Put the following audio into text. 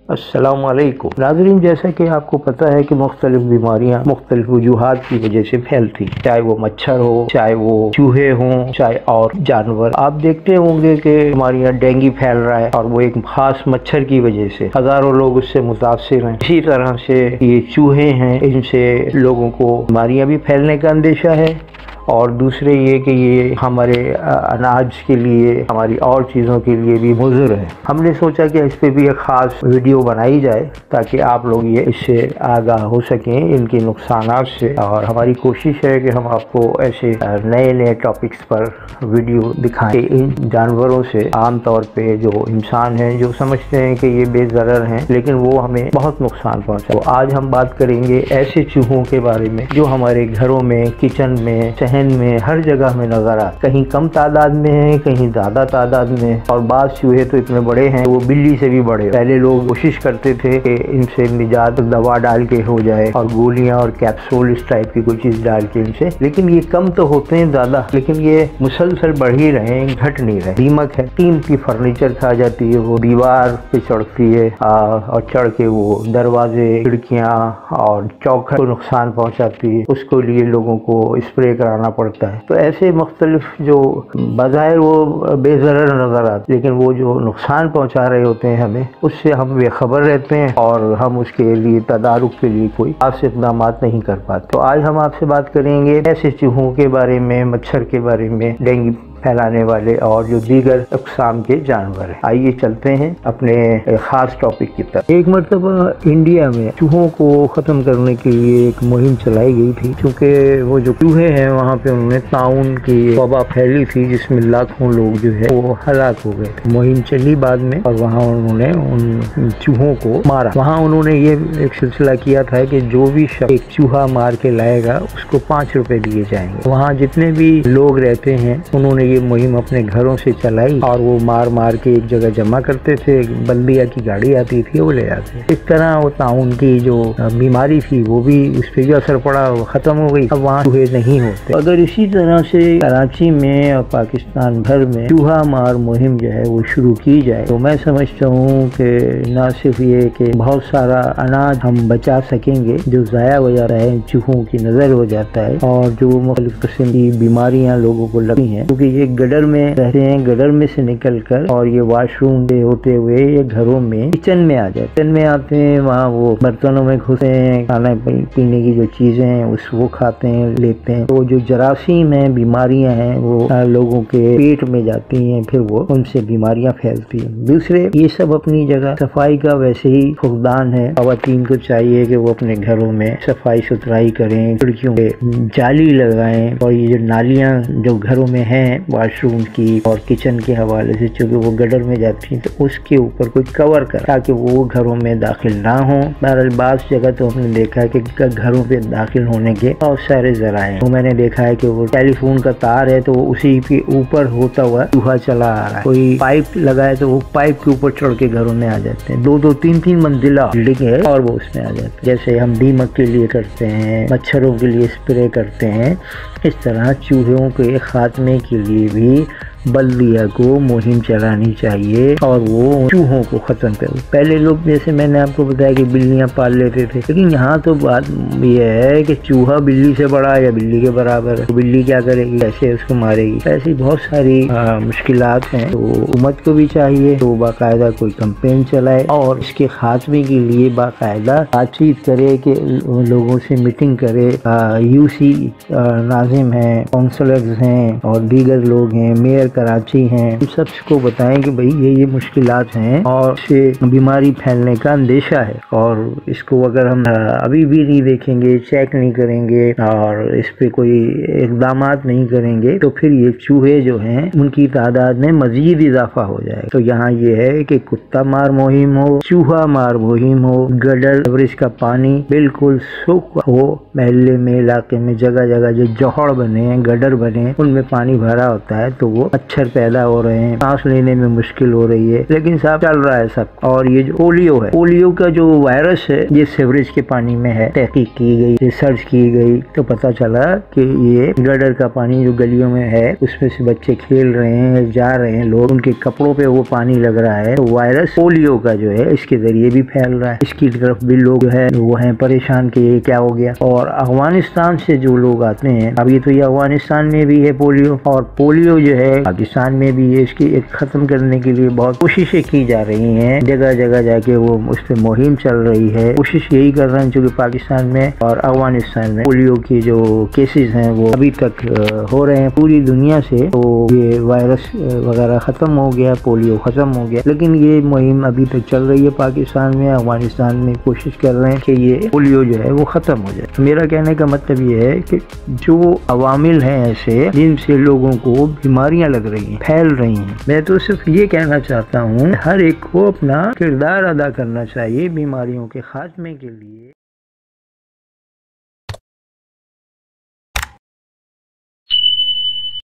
अस्सलाम वालेकुम नाज़रीन, जैसा कि आपको पता है कि मुख्तलिफ बीमारियाँ मुख्तलिफ वजूहात की वजह से फैलती, चाहे वो मच्छर हो, चाहे वो चूहे हों, चाहे और जानवर। आप देखते होंगे कि बीमारियाँ डेंगू फैल रहा है और वो एक खास मच्छर की वजह से हज़ारों लोग उससे मुतासिर हैं। इसी तरह से ये चूहे हैं, इनसे लोगों को बीमारियाँ भी फैलने का अंदेशा है। और दूसरे ये कि ये हमारे अनाज के लिए, हमारी और चीज़ों के लिए भी मुज़र है। हमने सोचा कि इस पर भी एक ख़ास वीडियो बनाई जाए ताकि आप लोग ये इससे आगाह हो सकें इनके नुकसानात से। और हमारी कोशिश है कि हम आपको ऐसे नए नए टॉपिक्स पर वीडियो दिखाएं। इन जानवरों से आम तौर पे जो इंसान हैं जो समझते हैं कि ये बेज़रर हैं, लेकिन वो हमें बहुत नुकसान पहुँचा। तो आज हम बात करेंगे ऐसे चूहों के बारे में जो हमारे घरों में, किचन में, में हर जगह में नजर आते। कहीं कम तादाद में है, कहीं ज्यादा तादाद में, और बाज़ चूहे तो इतने बड़े हैं वो बिल्ली से भी बड़े। पहले लोग कोशिश करते थे कि इनसे निजात दवा डाल के हो जाए और गोलियां और कैप्सूल इस टाइप की कोई चीज डाल के इनसे, लेकिन ये कम तो होते हैं ज्यादा, लेकिन ये मुसलसल बढ़ ही रहे हैं, घट नहीं रहे। दीमक है, कीमती फर्नीचर खा जाती है, वो दीवार पे चढ़ती है और चढ़ के वो दरवाजे, खिड़कियां और चौखट को नुकसान पहुंचाती है। उसके लिए लोगों को स्प्रे कराना पड़ता है। तो ऐसे मुख्तलिफ जो बज़ाहिर वो बेज़रर नजर आते, लेकिन वो जो नुकसान पहुंचा रहे होते हैं हमें, उससे हम बेखबर रहते हैं और हम उसके लिए तदारुक के लिए कोई खास इक़दाम नहीं कर पाते। तो आज हम आपसे बात करेंगे ऐसे चूहों के बारे में, मच्छर के बारे में, डेंगू फैलाने वाले और जो दीगर अक़साम के जानवर हैं। आइए चलते हैं अपने ख़ास टॉपिक की तरफ। एक मरतबा इंडिया में चूहों को ख़त्म करने के लिए एक मुहिम चलाई गई थी, क्योंकि वो जो चूहे हैं वहाँ पे उन्होंने ताउन की वबा फैली थी जिसमें लाखों लोग जो है वो हलाक हो गए थे। मुहिम चली बाद में और वहाँ उन्होंने उन चूहों को मारा। वहाँ उन्होंने ये एक सिलसिला किया था कि जो भी शख्स एक चूहा मार के लाएगा उसको 5 रुपए दिए जाएंगे। वहाँ जितने भी लोग रहते हैं उन्होंने ये मुहिम अपने घरों से चलाई और वो मार मार के एक जगह जमा करते थे। बल्दिया की गाड़ी आती थी, वो ले जाते। इस तरह वो ताउन की जो बीमारी थी वो भी, उस पर भी असर पड़ा, वो खत्म हो गई। अब वहाँ चूहे नहीं होते। अगर इसी तरह से कराची में और पाकिस्तान भर में चूहा मार मुहिम जो है वो शुरू की जाए तो मैं समझता हूँ कि न सिर्फ ये कि बहुत सारा अनाज हम बचा सकेंगे जो ज़ाया हो जा रहा है, चूहों की नज़र हो जाता है, और जो मुख्तलिफ किस्म की बीमारियाँ लोगों को लगती हैं, क्योंकि ये गडर में रहते हैं, गडर में से निकल कर और ये वॉशरूम से होते हुए ये घरों में किचन में आ जाते। किचन में आते हैं, वहाँ वो बर्तनों में घुसते हैं, खाना पीने की जो चीजें हैं वो खाते हैं, लेते हैं। तो जो जरासीम है, बीमारियां हैं, वो लोगों के पेट में जाती हैं, फिर वो उनसे बीमारियां फैलती हैं। दूसरे ये सब अपनी जगह सफाई का वैसे ही फुकदान है। ख़वातीन को चाहिए कि वो अपने घरों में सफाई सुथराई करें, खिड़कियों पे जाली लगाएं, और ये जो नालियां जो घरों में हैं वॉशरूम की और किचन के हवाले से, चूँकि वो गडर में जाती हैं, तो उसके ऊपर कोई कवर कर ताकि वो घरों में दाखिल ना हो। बहरहाल बाज़ जगह तो हमने देखा है कि घरों पे दाखिल होने के बहुत सारे ज़राए। तो मैंने देखा है कि वो टेलीफोन का तार है तो वो उसी के ऊपर होता हुआ चूहा चला आ रहा है। कोई पाइप लगाए तो वो पाइप के ऊपर चढ़ के घरों में आ जाते हैं। 2-2, 3-3 मंजिला बिल्डिंग है और वो उसमें आ जाते हैं। जैसे हम दीमक के लिए करते हैं, मच्छरों के लिए स्प्रे करते हैं, इस तरह चूहों के खात्मे के लिए भी बल्दिया को मुहिम चलानी चाहिए और वो चूहों को ख़त्म करे। पहले लोग, जैसे मैंने आपको बताया कि बिल्लियाँ पाल लेते थे, लेकिन यहाँ तो बात ये है कि चूहा बिल्ली से बड़ा या बिल्ली के बराबर है। तो बिल्ली क्या करेगी, कैसे उसको मारेगी? ऐसी बहुत सारी मुश्किलात हैं। तो हुकूमत को भी चाहिए तो बाकायदा कोई कैंपेन चलाए और इसके खात्मे के लिए बाकायदा बातचीत करे, कि लोगों से मीटिंग करे। यूसी नाजिम हैं, काउंसलर्स हैं और दीगर लोग हैं, मेयर कराची हैं, इन सबको बताएं कि भाई ये मुश्किलात हैं और इससे बीमारी फैलने का अंदेशा है। और इसको अगर हम अभी भी नहीं देखेंगे, चेक नहीं करेंगे और इस पे कोई इक़दामात नहीं करेंगे तो फिर ये चूहे जो हैं उनकी तादाद में मजीद इजाफा हो जाएगा। तो यहाँ ये है कि कुत्ता मार मुहिम हो, चूहा मार मुहिम हो, गडर एवरेज का पानी बिल्कुल सूख हो, महल्ले में, इलाके में जगह जगह जो जोहड़ बने हैं, गडर बने हैं, उनमें पानी भरा होता है तो वो مچھر پیدا ہو رہے ہیں، سانس لینے میں مشکل ہو رہی ہے، لیکن صاحب چل رہا ہے سب۔ اور یہ جو پولیو ہے، پولیو کا جو وائرس ہے یہ سیوریج کے پانی میں ہے۔ تحقیق کی گئی، ریسرچ کی گئی تو پتا چلا کہ یہ گٹر کا پانی جو گلیوں میں ہے اس میں سے بچے کھیل رہے ہیں، جا رہے ہیں لوگ، ان کے کپڑوں پہ وہ پانی لگ رہا ہے، تو وائرس پولیو کا جو ہے اس کے ذریعے بھی پھیل رہا ہے۔ اس کی طرف بھی لوگ جو ہے وہ ہیں پریشان کہ یہ کیا ہو گیا۔ اور افغانستان سے جو لوگ آتے ہیں، اب یہ تو یہ افغانستان میں بھی ہے پولیو، اور پولیو جو ہے پاکستان میں بھی ہے، اس کی ایک ختم کرنے کے لیے بہت کوششیں کی جا رہی ہیں، جگہ جگہ جا کے وہ اس پہ مہم چل رہی ہے۔ کوشش یہی کر رہے ہیں چونکہ پاکستان میں اور افغانستان میں پولیو کی جو کیسز ہیں وہ ابھی تک ہو رہے ہیں پوری دنیا سے، تو یہ وائرس وغیرہ ختم ہو گیا، پولیو ختم ہو گیا، لیکن یہ مہم ابھی تک چل رہی ہے پاکستان میں، افغانستان میں کوشش کر رہے ہیں کہ یہ پولیو جو ہے وہ ختم ہو جائے۔ میرا کہنے کا مطلب یہ ہے کہ جو عوامل ہیں ایسے جن سے لوگوں کو بیماریاں لگ رہی ہیں، پھیل رہی ہیں، میں تو صرف یہ کہنا چاہتا ہوں ہر ایک کو اپنا کردار ادا کرنا چاہیے بیماریوں کے خاتمے کے لیے۔